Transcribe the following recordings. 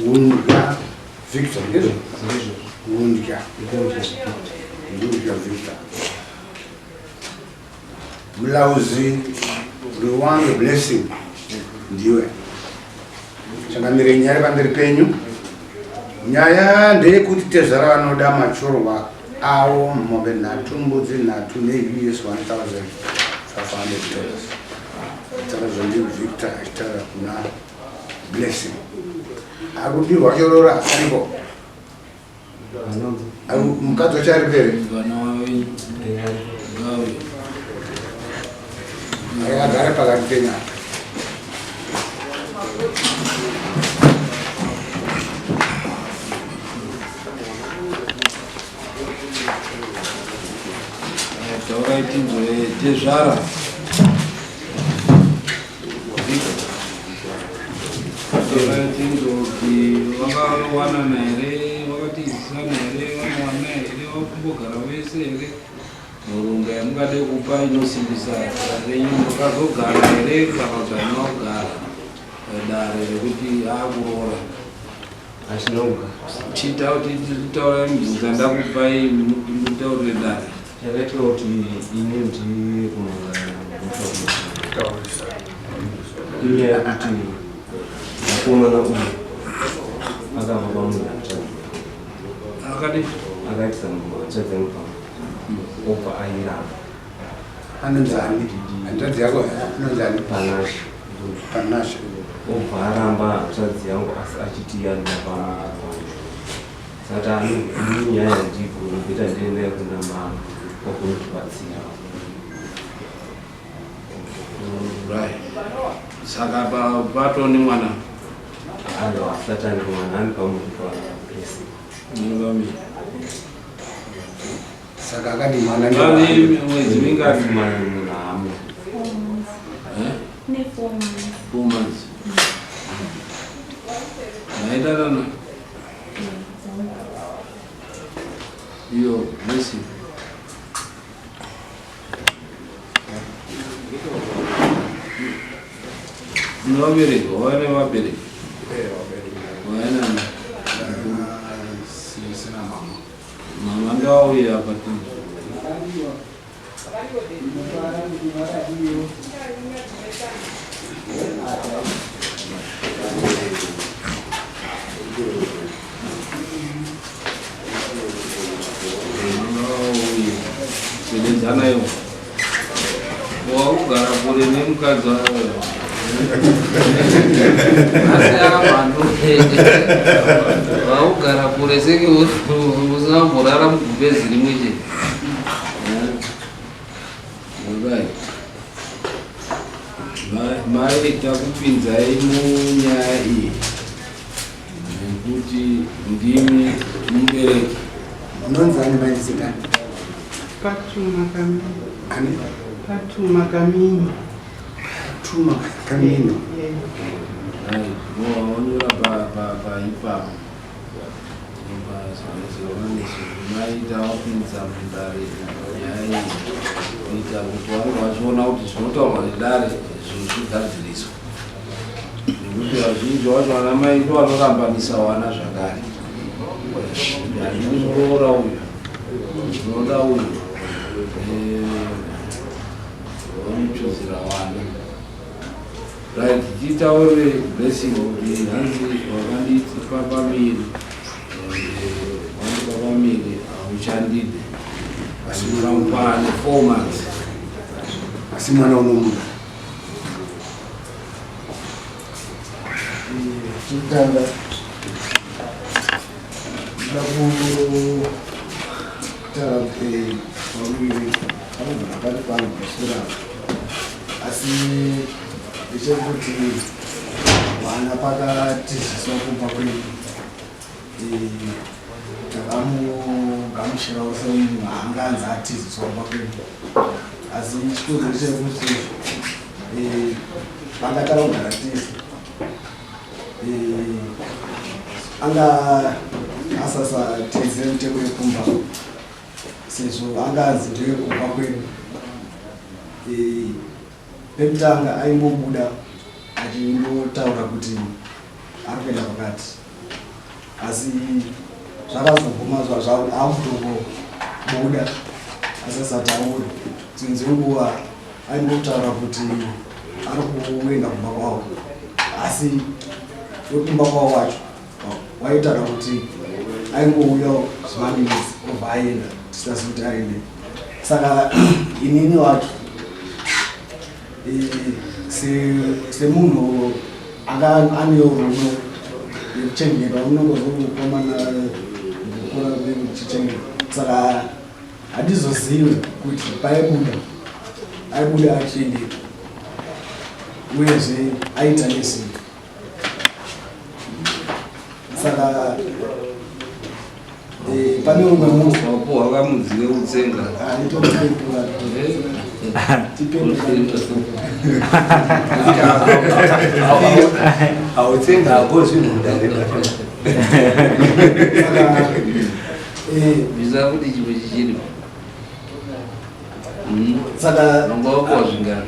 Wundya Victor ndizvo Wundya Victor mulauzi Ruwange Blessing ndiwe changamire nyaya pamberi penyu. Nyaya ndeyekuti tezara vanoda machorwa avo mombe nhatu mbudzi nhatu neUS 1,500 tarazvo ndi Victor achitaura kuna Blessing akudirwa chorora ariko mukadzi wacho ari pere agare pakati penyaya. Tezvara wakawanana here wakatizisana here vanawana here wakumbogara vese here murunga yamungade kupa inosimbisa renyu makazogara here kakagana kugara dare rekuti akuroora Ashinonga. chita kuti taura mibvunza ndakupai mutaurire dare Yakaitwa kuti ine ndi inyaya yekuti mukomana uyu akabva pamunhu akadi akaisa mumatsvedze mupamo obva airamba Anonzani hanzvadzi yako anonzani Panasha obva aramba tsvadzi yangu asi achiti yanina pamunhu saka inyaya yandigona kuita ndenda yekunda mama wakunotibatsira. Right. Saka patoni mwana alo asati ane mwana ani pamunhu papresi ngami saka akadi mwana ngani mwedzi mingani mwana munhu haamwe 4 months naidanana iyo Messi Nobere, wane wabere. Wane na. Sina mama. Mama ndio auya hapa tu. Silenzana yo. Wao gara kule ni mkazi wao. Waugara kure seke usamborara mugubezi rimwe chete. Mai takupinzai munyaya iyi nekuti ndimi mubereki. Unonzani maizikani? Fatuma Kamini. Ani? Fatuma Kamini. Fatuma Kamini. Wanyora pa ipapo. Maita wapinza mundare nyaya kuita kuti vanhu vachiona kuti zvinotaurwa nedare zvigadziriswa nekuti vazhinji vacho vana mai ndo vanorambanisa vana zvakare ndinoroora uyu zvinoda uyu vamuchuzira vana right tiitaure Blessing kuti hanzi wakanditi papamiri wandipapamiri hauchandide asi muramupane 4 months asi mwana unomuda kutanga ndakutaura kuti vamwiri vanogona pati pano pasura asi ndechekuti vana pakatiziswa kumba kwedu takamugamushirawo semunhu haanganzi atiziswa kumba kwedu asi chikudzo ndechekuti vangatara kugara tisi anga asasateze mutemo wekumba sezvo anganzi ndewekumba kwedu pekutanga aimbobuda achinotaura kuti ari kuenda pakati asi zvakazoguma akutobuda asisati auya dzimwe dzenguva aingotaura kuti ari kuenda kumba kwavo asi wekumba kwavo wacho waitaura kuti aingouya zvimaminitsi obva aenda tisasi kuti aende. Saka inini wacho semunhu anewo rume yekuchengeta unongozokomana kukura kuchichengeta. Saka handizozivi kuti aibuda achiendeka uyezve aita nesei. Saka pane umwe munhu wakamudziwe kutsenga autsenga ako zvinhu bisa kuti chimwe chichiri saka nongowakuwa zvingano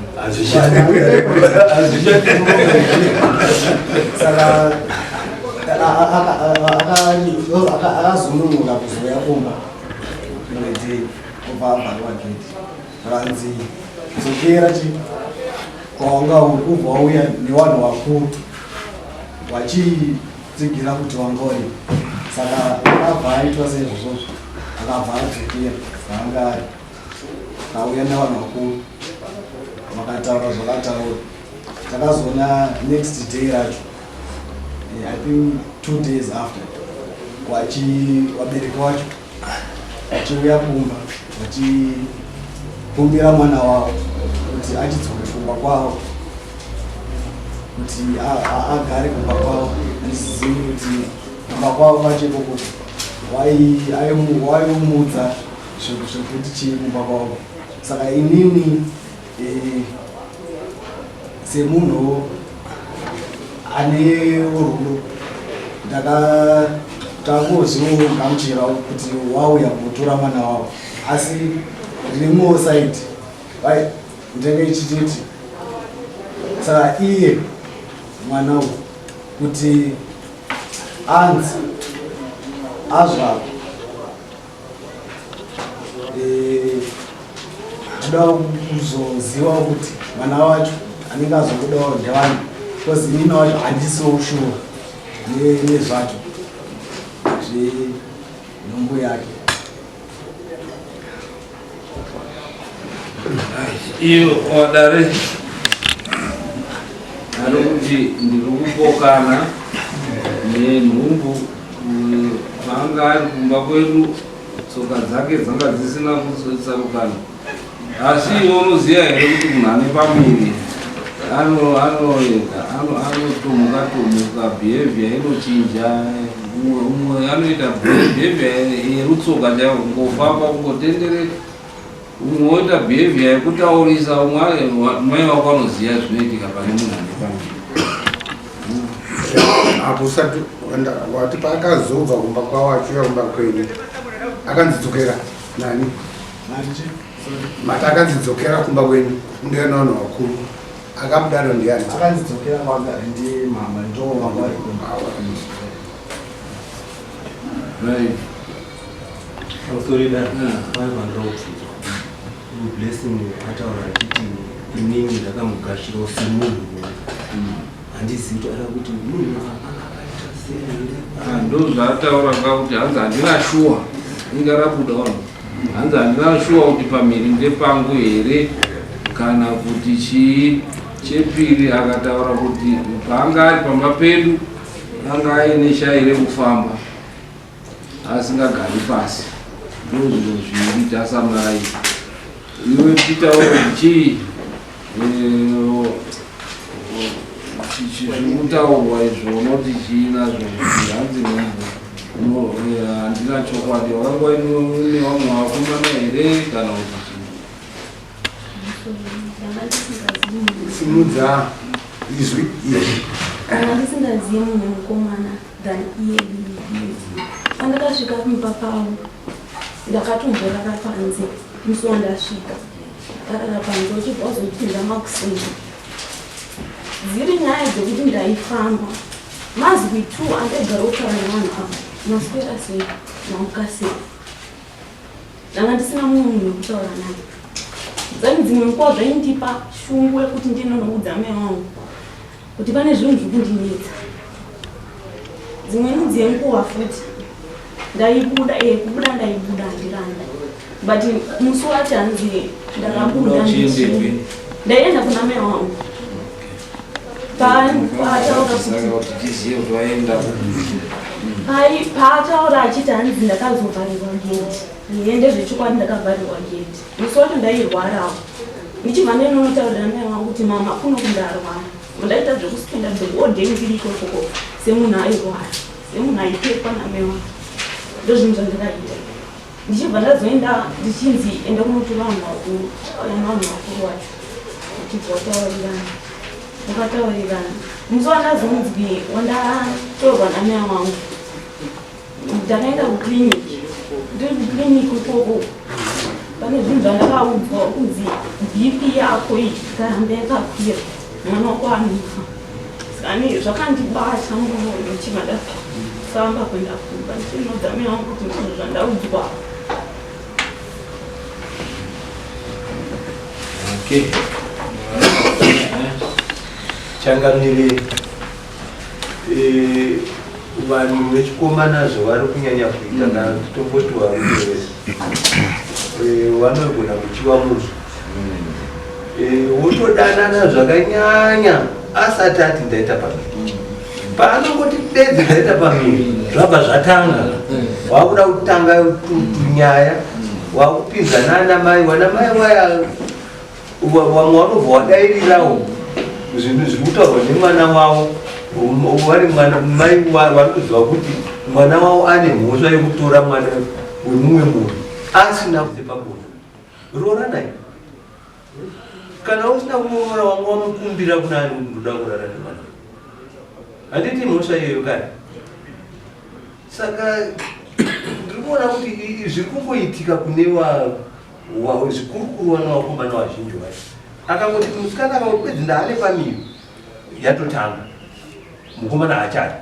saka akazononoka kuzoya kumba mwedzi kubva abvarwa geti ranzi zokera chi kwaunga ubva wauya nevanhu vakuru vachitsigira kuti vangauri. Saka akabva aitwa seizvozvozvo akabva adzokera zvaanga ari kauya nevanhu vakuru vakataura zvakataura. Takazoona next day racho I think 2 days after wabereki wacho vachiuya kumba vachikumbira mwana wavo kuti achidzoke kumba kwavo kuti agare kumba kwavo. Handisizivi kuti kumba kwavo vacheko kuti waiumudza zvekuti chii kumba kwavo. Saka inini semunhu ane rudo ndakangozogamuchira kuti wauya kutora mwana wavo, asi rimwewo saidi ndenge ichititi. Saka iye mwana uyu kuti anzi azvako ndoda kuzoziva kuti mwana wacho anenge azobudawo ndevanhu because inini wacho handisiwo shuwa nezvacho zvenhumbu yake. iyo wadare ari kuti ndiri kupokana nenhumbu vanga ari kumba kwedu, tsoka dzake dzanga dzisina kutsarukana. Asi iwe unoziva here kuti munhu ane pamiri anotomuka behavior inochinja. Umwe anoita behavior yerutsoka chaiwo, kungofamba kungotendereka. Umwe oita behavior yekutaurisa, mai vako anoziva zvinoitika pane munhu ane pamiri. apo usati wati paakazobva kumba kwavo achiuya kumba kwenyu akanzidzokera nani mati akanzidzokera kumba kwenyu ndiye vanhu vakuru akamudaro ndiani? Akanzidzokera kwagara ndiye mama ndo mangwari kumba. Blessing ataura achiti inini ndakamugashirawo semunhu handizivi kuti ada kuti munhu akaita sei. Ndo zvaataura kuti hanzi handina shuwa inga rabuda vanhu, hanzi handina shuwa kuti pamiri ndepangu here kana kuti chii. Chepiri akataura kuti paanga ari pamba pedu anga aine shai rekufamba asingagari pasi. Ndo zvinhu zviviri tasamurai. Iwe titaura chii zvirikutaurwa izvo unoti chiinazvo hanzi nhumbu handina chokwadi. Wakanga une vamwe vakomana here kana kuti simudza izwi kana ndisingazivi munhu mukomana than iye pandakasvika kumba pavo ndakatomborara panze musi wandasvika ndarara panze uchibva wazopinda makusenga dziri nyaya dzekuti ndaifamba mazwi tu andegara kutaura nevanhu ava maswera sei nauka sei ndanga ndisina mumwe munhu wekutaura naye. Dzani dzimwe nguva zvaindipa shungu yekuti ndinonoudza mai vangu kuti pane zvinhu zvekundinetsa. Dzimweni dzenguva futi ndaibuda kubuda ndaibuda handiranda but musi wacho hanzi ndakabuda ndaienda kuna mai vangu paataura achiti hanzi ndakazovharirwa gedi niende zvechokwadi ndakavharirwa gedi. Musi wacho ndairwarawo ndichibva ndainonotaurira mai vangu kuti mama kuno kundarwara ndaita zvekuspenda dhogodhe ndiri ikokoko semunhu airwara semunhu aitekwa namai vangu. Ndozvinhu zvandakaita ndichibva ndazoenda ndichinzi enda kunotora vanhu vakuru vanhu vakuru vacho uchibva wataurirana wakataurirana. Musi wandazonzwi wandatorwa namai vangu ndakaenda kucliniki. Ndiri kucliniki ukoko pane zvinhu zvandakaudzwa kunzi BP yako ikarambe yakakwira mwana wako anofa. Saka zvakandibata mwoyo ndichibva ndafamba kuenda kumba ndichinodza mai vangu kuti ndizvo zvandaudzwa. Okay. Changamire vanhu vechikomanazo vari kunyanya kuita kana tomboti varume vese vanogona kuchiva muzvo wotodanana zvakanyanya asati ati ndaita pamiri. Paanongoti bedzi ndaita pamiri zvabva zvatanga wakuda kutanga tunyaya wakupinza naanamai vanamai vaya vamwe vanobva wadairirawo zvinhu zviri kutaurwa nemwana wavo vari mai vari kuziva kuti mwana wavo ane mhosva yekutora mwana wemumwe munhu asina kupabonda. Rora naye kana usina kuona wamwe wamukumbira kuna ani ndoda kurara nemwana handiti mhosva iyoyo kare. Saka ndiri kuona kuti zviri kungoitika kune zvikurukuru vana vakomana vazhinji vacho akangoti musikana akangoti bedzi ndaane pamiri yatotanga mukomana hachari.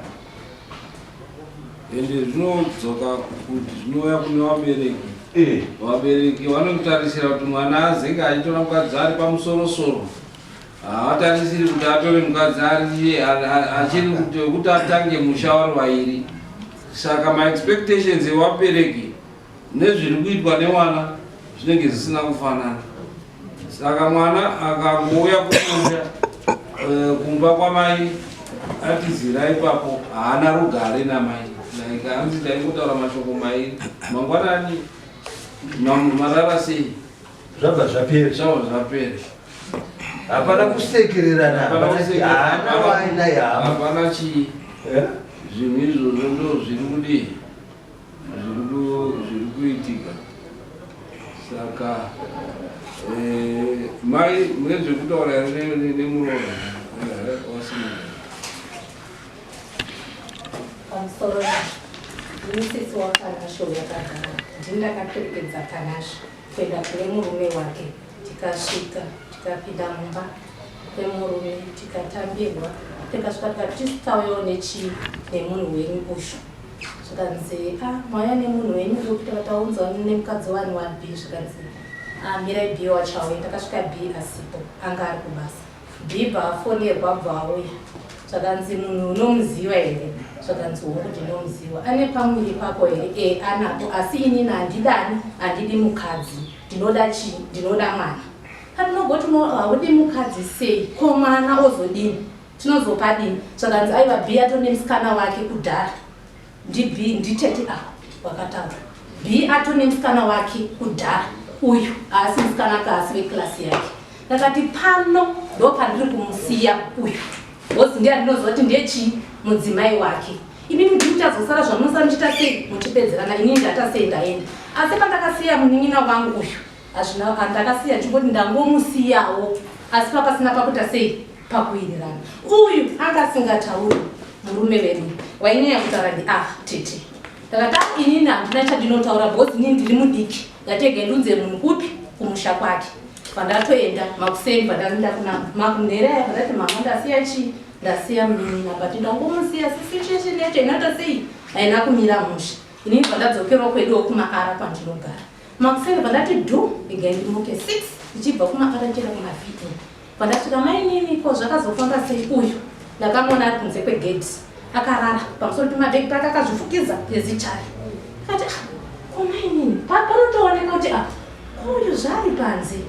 Ende zvinodzoka kuti zvinouya kune vabereki. Vabereki vanokutarisira kuti mwana azenge achitora mukadzi ari pamusoro-soro. Havatarisiri kuti atore mukadzi achiri kuti atange musha wari vairi. Saka maexpectations evabereki nezviri kuitwa nemwana zvinenge zvisina kufanana. Saka mwana akangouya kufunda kumba kwamai atizirai ipapo haana rugare namai. Like hanzi ndaingotaura mashoko mairi mangwanani marara sei zvabva zvapera. Zvabva zvapera. Hapana kusekererana hapana chii. Zvinhu izvozvo ndo zviri kudii zviri kuitika. Saka mai munezvekutaura here nemuroora wasina pamusoro munisisi wakanasho yakagara ndindakaperekedza kanasho kuenda kune murume wake. Tikasvika tikapinda mumba kwemurume tikatambirwa tikasvika tikati tisitauyawo nemunhu wenyu ushu. Zvikanzi mauya nemunhu wenyu kuti takataunzwa nemukadzi wani waB. Zvikanzi mirai B wachauya. Takasvika B asipo anga ari kubasa. B bvafonerwa bva auya. Zvakanzi munhu unomuziva here? Zvakanzi wokuti ndinomuziva. Ane pamwiri pako here? Anapo, asi inini handidani, handidi mukadzi. Ndinoda chii? Ndinoda mwana. Patinogoti haudi mukadzi sei? Ko mwana ozodini? Tinozopa dini? Zvakanzi aiva B atone musikana wake kudhara. B nditete wakataura. B atone musikana wake kudhara. Uyu asi musikana kasi weklasi yake. Ndakati pano ndo pandiri kumusiya uyu. Bosi ndiye ndinozoti ndiye chii? Mudzimai wake. Imi muchazosara zvamunosa muchita sei? Muchipedzerana inini ndata sei ndaenda. Asi pandakasiya munin'ina wangu uyu hazvina pandakasiya chingoti ndangomusiyawo asi papasina pakuita sei? Pakuwirirana. Uyu anga asingatauri murume wedu wainyanya kutaura ndi tete. Ndakati inini handina chandinotaura bhosi inini ndiri mudiki. Ngatege ndunze munhu kupi? Kumusha kwake. Pandatoenda makuseni pandaenda kuna makunderera pandati mama ndasiya chii? ndasiya munin'ina but ndangomusiya situation yacho inoita sei haina kumira musha. Inini pandadzokerawo kweduwo kumaara kwandinogara makuseni pandati dhu igaindimuke 6 ndichibva kumaara ndichienda kumavhiti pandasvika mainini ko zvakazofamba sei uyu ndakamona ari kunze kwegeti akarara pamusoro pemabhegi pake akazvifukiza pezichari akati komainini panotooneka kuti uyu zvari panze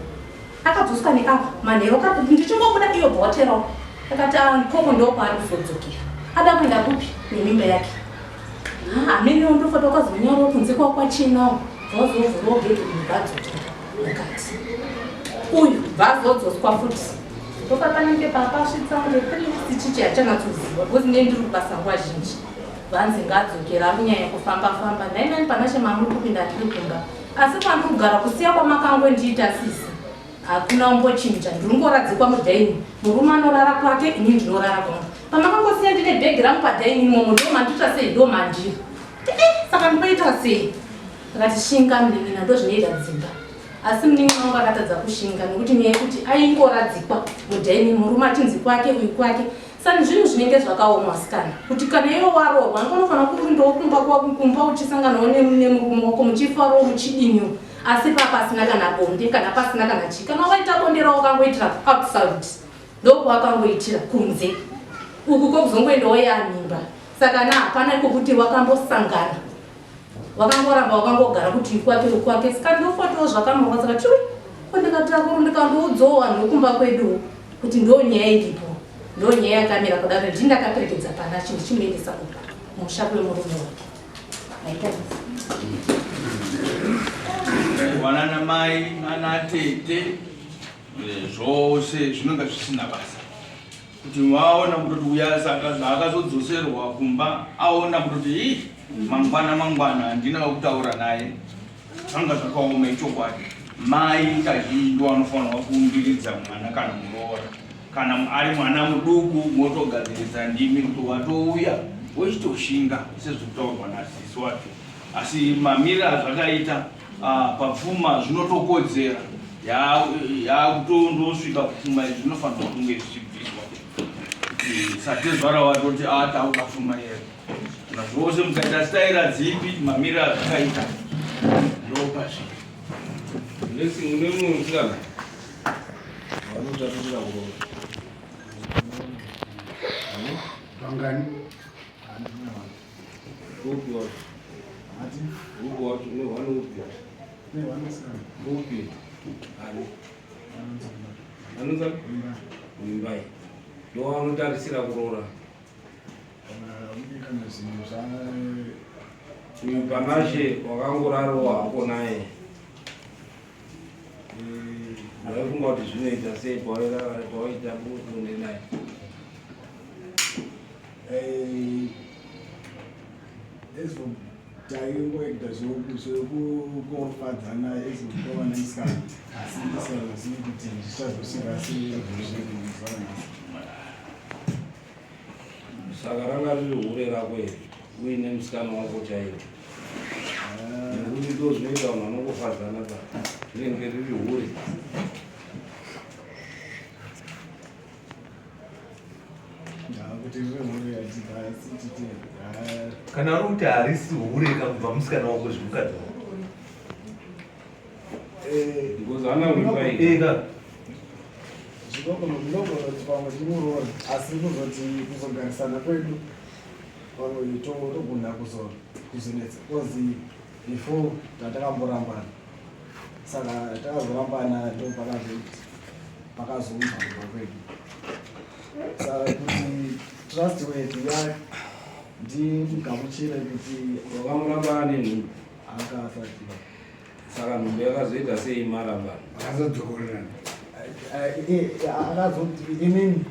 akadzoswa neavo manhero kati ndichimbobuda iyo bhotero akati koko ndokwaari kuzodzokera ada kuenda kupi nemimba yake hamene ndofota wakazonyarawo kunze kwakwachinawo vazovhurawo geti mugadzokera mukati uyu vazodzoswa futi ndopapanenge papasvitsa murepirisi chichi hachanatsoziva bcause ndee ndiri kubasa nguva zhinji vanzi ngadzokera munyaya kufamba-famba nainani panashe mamuri kupinda tiri kumba asi kwandiri kugara kusiya kwamakangwe ndiita sisi hakuna umbochinja ndiri ngoradzikwa mudhaini murume anorara kwake ini ndinorara kwangu pamakangosiya ndine bhegi rangu padhaini imomo ndomandita sei ndomandiri saka ndinoita sei akati shinga munin'ina ndozvinoita dzimba asi munin'ina wangu akatadza kushinga nekuti nyaya yekuti aingoradzikwa mudhaini murume achinzi kwake uyu kwake sani zvinhu zvinenge zvakaoma sikana kuti kana iwo warohwa anofanira kurindawo kumba uchisanganawo nemurume wako muchifarawo muchidinyo asi papasina kana bonde kana pasina kana chii kana waita bonderawo wakangoitira outside ndokuwakangoitira kunze uku kwekuzongoendawo yamimba saka hapana ikokuti wakambosangana wakangoramba wakangogara kuti kwake saka ndofotawo zvakamorwa saka chui kondikatakuru ndikandoudzowa ndokumba kwedu kuti ndo nyaya iripo ndo nyaya yakamira kudaro ndindakaperekedza panachi ndichimuendesa kupa mushapu wemurume wake wanana mai nana tete zvose zvinonga zvisina basa kuti waona kutoti uya akazodzoserwa kumba aona kutoti mangwana handina kutaura naye zvanga zvakaoma ichokwadi mai kazhinji wanofanirwa kuumbiridza mwana kana muroora kana ari mwana muduku motogadziridza ndimi kuti watouya wochitoshinga sezvokutaurwa nasisi wacho asi mamiri azvakaita papfuma zvinotokodzera yakutondosvika kupfuma izvi zvinofanirwa kunge zvichibviswa satezvara watoti taukapfuma here kana zvose mukaita staira dzipi mamiri azvakaita ndopazvi une munhu musikana vanotarisira Wangani? upi wacho upi wacho une hwane upi upi anonza mimbai ndo vanotarisira kuroora uyu panashe wakangorariwo hako naye ndaifunga kuti zvinoita sei pawaita bukunde naye taingoita zvokufadzana ezokutova nemusikana asi ndisazivi kuti zvichazosvika sei. saka ranga riri hure rako here uine musikana wako chaivo nekuti ndo zvinoita vanhu vanongofadzana ka rinenge riri hure kana uri kuti harisi hure kabva musikana wako zvimukadzi because hana mimba zvinogonoti pamwe timuroora asi kuzoti kuzogarisana kwedu pamwe togona kuzonetsa kozi before tatakamborambana saka takazorambana ndo pakazounza kuba kwedu saka kuti trust wetu ya ndigamuchire kuti wakamurambana nenhumbi akasati saka nhumbi yakazoita sei marambana Akazodzokorerana. akazoti inini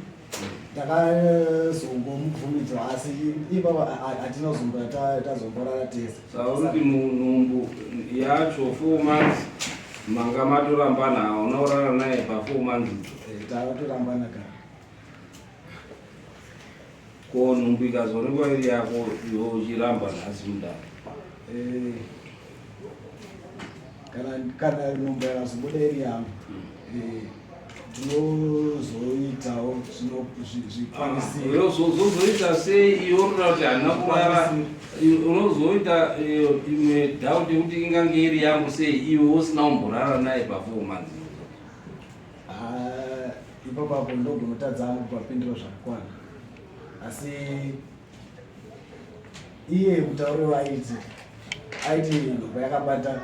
ndakazongomubvumidza asi ipapa hatinazonga tazomborara tese saka urikuti nhumbu yacho 4 months manga matorambana unaurara naye pa4 months tatorambana ka ko nhumbu ikazonekwa iri yako yochiramba nhasi mudaro kana nhumbu yakazomboda iri yangu tinozoitawo zvikwanisiro zozoita sei iyo unoda kuti handina kurara unozoita imwe dhauti yekuti ingange iri yangu sei iwe usina kumborara naye pa4 months. ipapapo ndogunotadza angu papindiro zvakakwana asi iye mutauri waaiti nhombo yakabata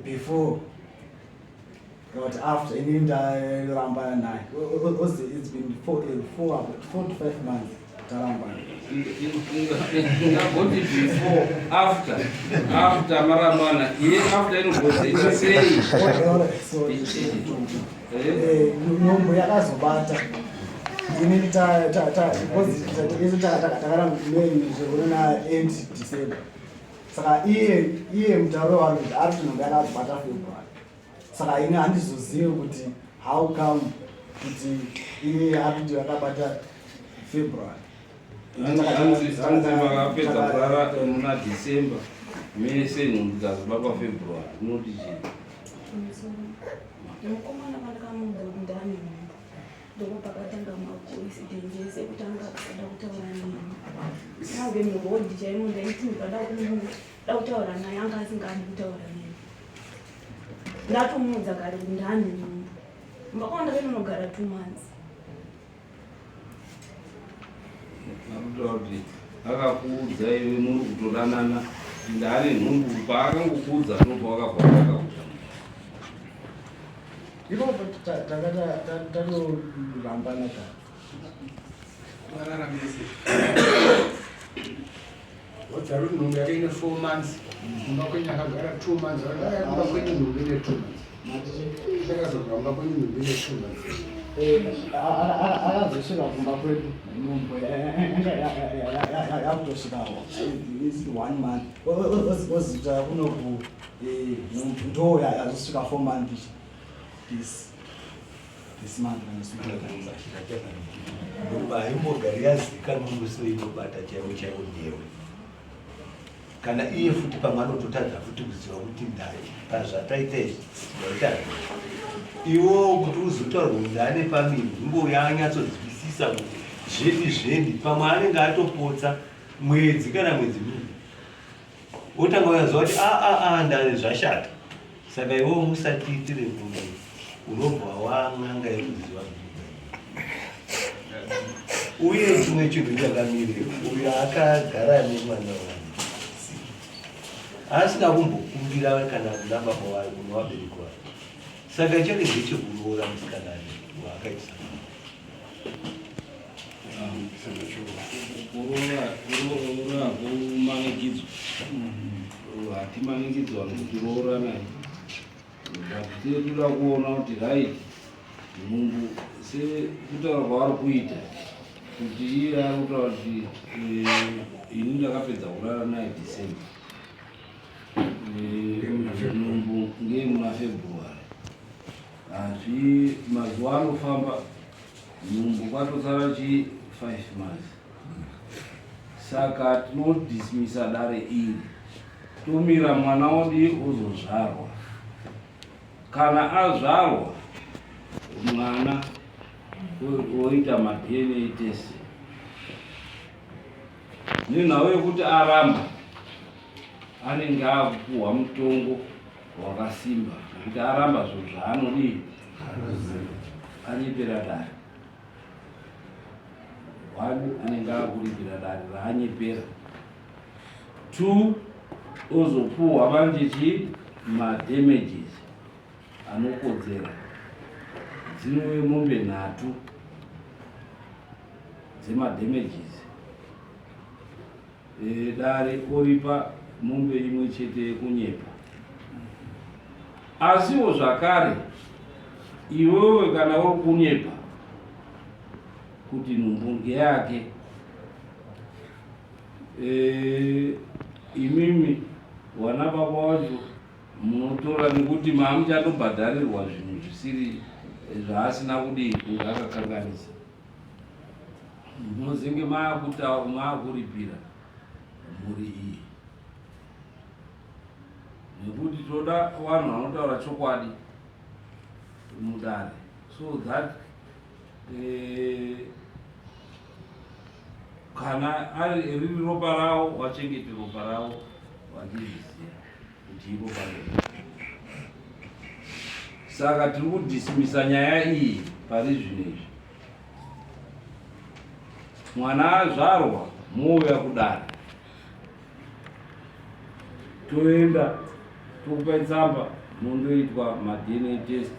before but after ini ndaramba naye it's been 4 to 5 months tarambana ingagoti before after marambana iye after inogozoita sei nhombo yakazobata inini takara zvekurona end December saka iye mutauro wangu ari kuti nhombo yakazobata February saka ini handizozivi kuti how come kuti iye ari kuti yakabata February makapedza kurara muna December mese nhumbi dzazobata February unoti chii mukomana vandakamuudza kuti ndane nhumbu ndokopakatanga makoisidhenjese kuti anga kusada kutaura neni nave muhodhi chaimo ndaiti ndikada kutaura naye anga asingadi kutaura neni ndatomuudza kare kuti ndane nhumbu mbakawanda kainonogara 2 months akutaura kuti akakuudza iwe muri kutodanana ndane nhumbu paakangokuudza nobva wakabva ipopo tanorambana ka wadzari kuti nhumbu yake ine 4 months kumba kwenye akagara 2 months kumba kwenye nhumbu ine 2 months takazogamba kwenye nhumbu ine 2 months akazosvika kumba kwedu nhumbu yakutosvikawo 1 month ozita kunoku ndo yazosvika 4 months this month nhumba haimbogari yazivikanwa musi inobata chaivo nyewe kana iye futi pamwe anototadza futi kuziva kuti ndai pazvataita izvi zvaita iwo kuti uzotaurwa kuti ane pamiri imbo yaanyatsodzivisisa kuti zvendi pamwe anenge atopotsa mwedzi kana mwedzi miviri otanga uyaziva kuti ndane zvashata saka iwo musatiitire nhumbu unobva wang'anga yekuziva uye chimwe chinhu chakamirira uyo akagara nemwana wake asina kumbokumbira kana kuna baba wake kuna vabereki wake saka chake ndechekuroora musikanani waakaisa kuroora kumanikidzwa hatimanikidzwa nekuroora naye vatitoda kuona kuti right nhumbu sekutaura kwavari kuita kuti iye ari kutaura kuti ini ndakapedza kurara naye December nhumbu ngeyemuna February hazvi mazuva anofamba nhumbu kwatotsara chi 5 months saka tinodismisa dare iri tomira mwana wadi uzozvarwa kana azvarwa mwana oita ma-DNA test nenhau yekuti aramba anenge akupuhwa mutongo wakasimba kuti aramba zvinhu zvaanodii anyepera dare 1 anenge akuripira dare raanyepera 2 ozopuhwa vandichi ma-damages anokodzera dzinove mombe 3 dzema-damages dare oripa mombe imwe chete yekunyepa asiwo zvakare iwewe kana uri kunyepa kuti nhumbu ngeyake imimi wana baba wacho munotora nekuti maamuchatobhadharirwa zvinhu zvisiri zvaasina kudii kunge akakanganisa munozenge maakuripira mhuri iyi nekuti toda vanhu vanotaura chokwadi mudare, so that kana riri ropa ravo wachengete ropa ravo vachizviziva kuti iropa ravo. Saka tiri kudhisimisa nyaya iyi pari zvinezvi. Mwana azvarwa mouya kudare, toenda tokupai tsamba mundoitwa ma-DNA test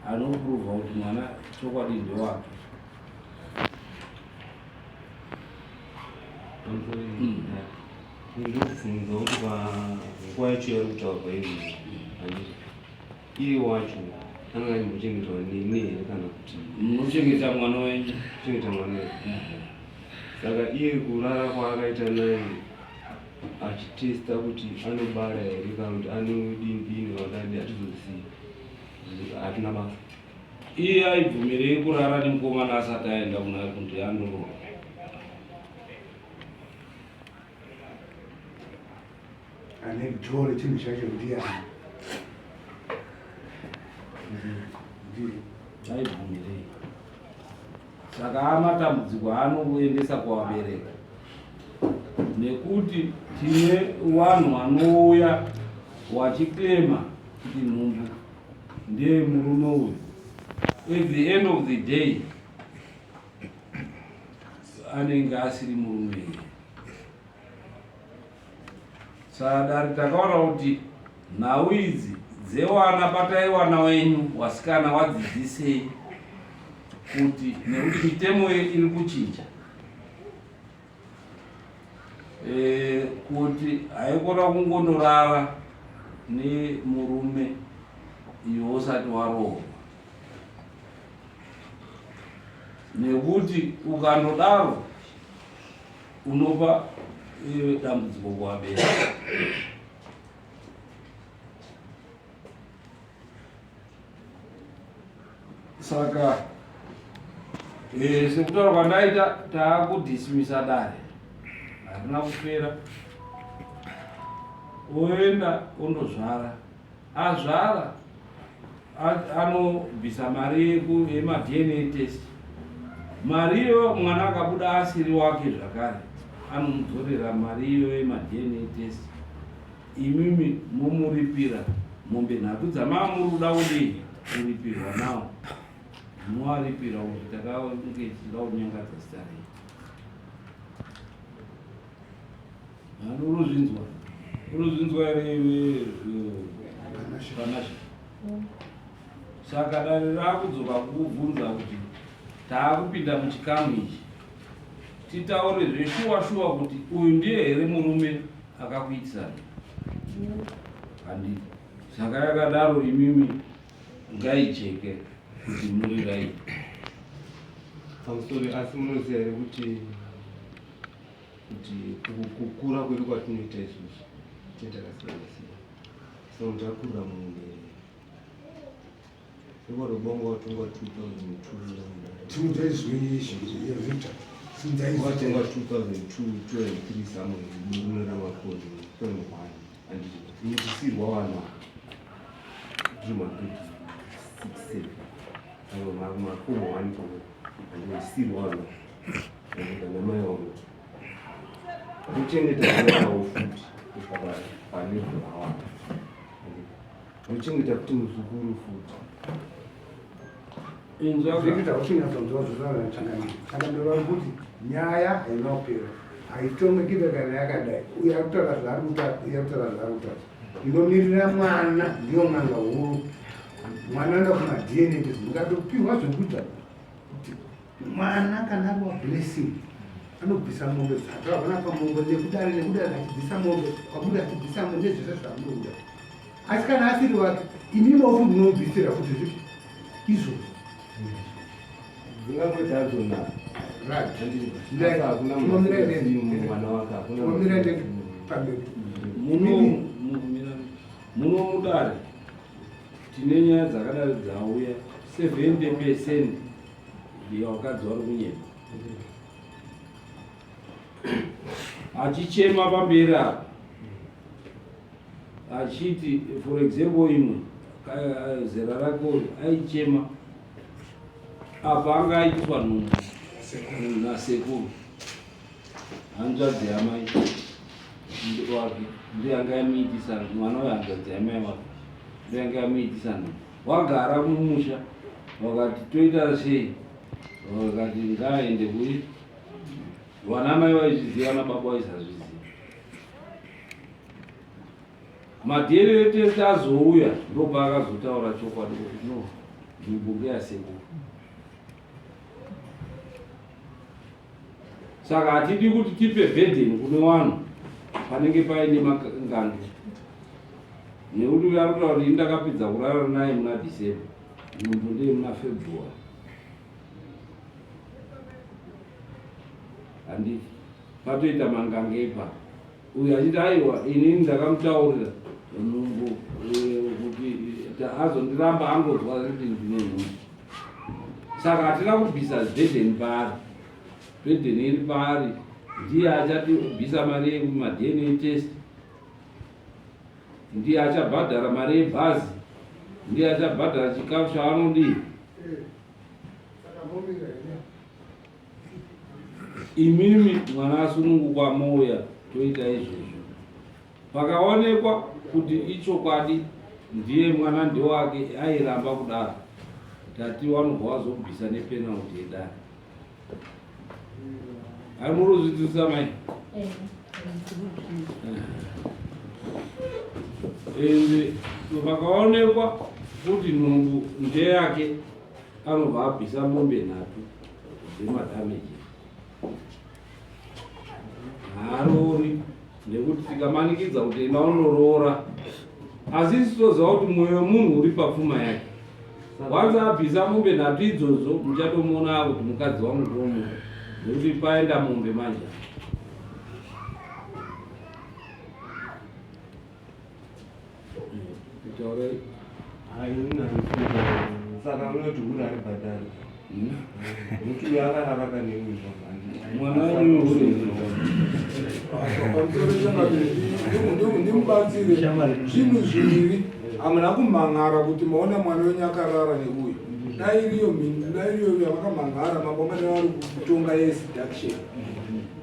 anopruvha kuti mwana chokwadi ndewake. ndinofunga kuti panguva yacho yari kutaurwa izvi iye wacho anga aimbochengetawa neni here kana kuti munochengeta mwana wenyu? kuchengeta mwana wenyu. Saka iye kurara kwaakaita naye achitesta kuti anobara here kana kuti anodini vakadi hatizozivi, hatina basa. Iye aibvumirei kurara nemukomana asati aenda kuti andoroora? ane kutore chinhu chacho ndiani? Aibvumirei. Saka amatambudziko anoendesa kuvabereka, nekuti tine vanhu vanouya vachiklema kuti nhumbu ndeye murume uyu. At the end of the day anenge asiri murume. Saka takaona kuti nhau idzi dzewana batai wana wenyu wasikana wadzidzisei kuti nekuti mitemo iri kuchinja, kuti haikona kungondorara nemurume iwe usati warohwa, nekuti ukandodaro unopa dambudziko kuvabereki. Saka sekutaura kwandaita taakudhisimisa dare, harina kupera. Oenda ondozvara, azvara anobvisa mari yema-DNA test. Mariyo mwana akabuda asiri wake zvakare, anomudzorera mariyo yema-DNA test. Imimi momuripira mombe nhatu dzamamurikuda kudii kuripirwa nawo, muwaripira kuti takaunge tichida kunyangadza zita rei. Uruzvinzwa here Panasha? Saka dare raakudzoka kukubvunza kuti taakupinda muchikamu ichi titaure zveshuwa kuti uyu ndiye here murume akakuitisana? Handiti. Saka yakadaro imimi ngaicheke kuti muri rai. Pamusoro asi munoziva here kuti kukura kwedu kwatinoita isusu tintakasiyana-siyana. Saka takurira mumuviri ikorobonga watongwa 2002 watonga 2002 23 samwe murume ramakoni 21 andichisirwa wana zvima 6-7 makomo 1 andichisirwa wana andamai wangu kuchengeta zvinawo futi kusvika palevhel awanda kuchengeta kuti muzukuru futi zvikita uchinyatsanzwa zvakanakira kuti nyaya hainopera, haitomekida kana yakadai. Uye akutaura zvaari kutaura, inomirira mwana ndiyo n'anga huru. Mwana anda kuma-DNA test mukatopihwa zvokuita kuti mwana kana ari wablessing anobvisa mombe dzake havana pamombe nekudari achidzisa mombe wabuda achidzisa mombe nezvese zvamunoda. Asi kana asiri wake imimofu munobvisira kuti zviki izvozvo zvingangoita azonaka muno mudare tine nyaya dzakadari dzauya 70% yevakadzi vari kunyema achichema pamberi apa achiti, for example, imwe zera rako aichema apa anga aitiswa nhumbu nasekuru hanzvadzi yamai wake ndiye anga yamuitisa mwana uyo hanzvadzi yamai wake ndiye anga yamuitisa nhumbu wagara mumusha wakati toita sei wakati ngaende kuri vana mai vaizviziva nababa vaisazviziva madherere tese azouya ndobva akazotaura chokwadi kuti no nzvimbo ngeyasekuru. Saka hatidi kuti tipe bhedheni kune vanhu panenge paine ngando nekuti uyo ari kutaura kuti ndakapedza kurara naye muna December nhumbu ndeye muna February handiti patoita mangange ipapo uyo achiti aiwa inini ndakamutaurira nhumbu kuti azondiramba angozwa kuti ndine nhumbu. Saka hatina kubvisa bhedheni paari, bhedheni iri paari, ndiye achatibvisa mari yekumadNA test, ndiye achabhadhara mari yebhazi, ndiye achabhadhara chikafu chaanodii. Imimi mwana asunungukwa mouya toita izvozvo. Pakaonekwa kuti ichokwadi ndiye mwana ndewake airamba kudaro, tati vanobva vazobvisa nepenalty yedare. Ari muruzvitsisa mai? Ende pakaonekwa kuti nhumbu ndeyake anobva abvisa mombe 3 dzemadhameji. Haarori nekuti tikamanikidza kuti enda unoroora, asi isitoziva kuti mwoyo wemunhu uri papfuma yake. Wanza abvisa mombe 3 idzodzo muchatomuona kuti mukadzi wamutomu nekuti paenda mombe manje. Saka unoti uri ari bhadhari kuti uyo akararaka neumwe mwana wenyu uri ndimubatsire zvinhu zviviri. Hamuna kumhan'ara kuti maona mwana wenyu akarara neuyu. Dai iriyo yavakamhan'ara maboma nevari kutonga yeseduction.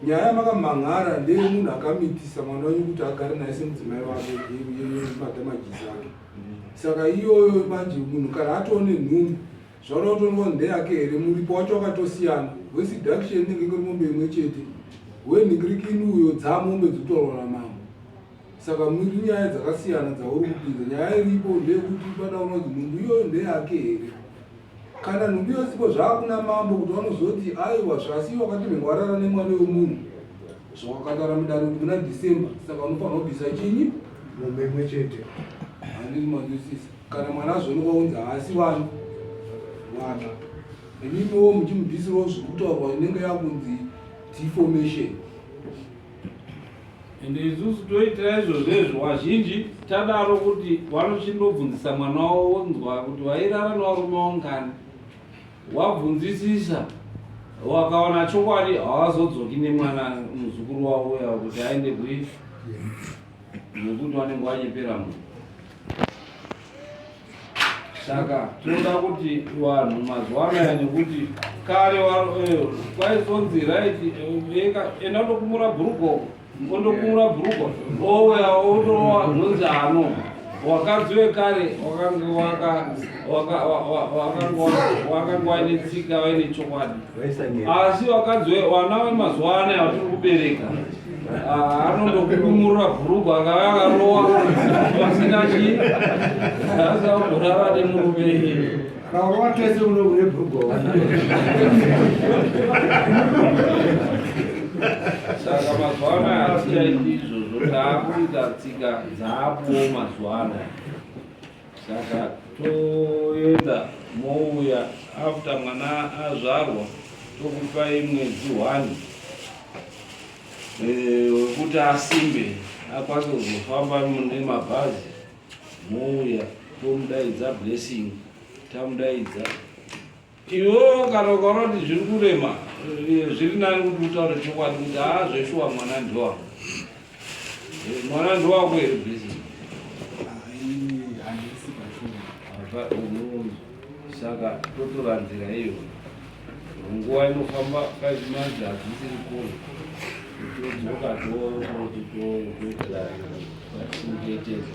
Nyaya yamakamhan'ara ndeye munhu akamitisa mwana wenyu kuti agare naye semudzimai wake yemadhamagisi ake. Saka iyoyo manje munhu kana atone nhumbu zvauda kutonwa ndeyake here, muripo wacho wakatosiyana. Weseduction inenge iri mombe imwe chete, wenhingirikini uyo dzamombe dzotorwa namambo. Saka muri nyaya dzakasiyana dzauri kupinza. Nyaya iripo ndeyekuti pada kuona kuti nhumbu iyoyo ndeyake here. Kana nhumbu yosipo zvaakuna mambo kuti vanozoti aiwa zvasi wakati warara nemwana wemunhu zvawakatara mudare kuti muna December, saka unofanira kubvisa chinyi mombe imwe chete. Handiri manzwisisa. Kana mwana azonekwa kunzi haasi vanhu vana, inimiwo muchimubvisirawo zvekutaurwa inenge yakunzi deformation. Ende isusu toitira izvozvo vazhinji tadaro kuti vanochindobvunzisa mwana wavo wonzwa kuti wairara nevarume vangani. Wabvunzisisa wakaona chokwadi havazodzoki nemwana muzukuru wavo uya kuti aende kuishi nekuti vanenge vachipera munhu. Saka tinoda kuti vanhu mazuva anaya, nekuti kare kwaizonzi raiti enda ndokumura bhuruko ondokumura bhuruko ouya otowa nhonzi ano wakadzi wekare wakanga waine tsika vaine chokwadi. Asi wakadzi vana vemazuva anaya vatiri kubereka anondokukumurira bhuruku akava akarowa pasina chii asagorara nemurume karowa tese unoune bhuruku. Saka mazuva anaya hatichaiti izvozvo, taakuita tsika dzaapowo mazuva anaya. Saka toenda mouya after mwana azvarwa tokupai mwedzi 1 wekuti asimbe akwanise kuzofamba nemabhazi. Mouya tomudaidza blessing, tamudaidza iwo kana ukaona kuti zviri kurema zviri nani kuti utaure chokwadi kuti zveshuwa mwana ndowako. Mwana ndowako here blessing. umunu saka totora nzira iyo nguva inofamba 5 months hadzisiri kure todzoka toitira kuchengetedza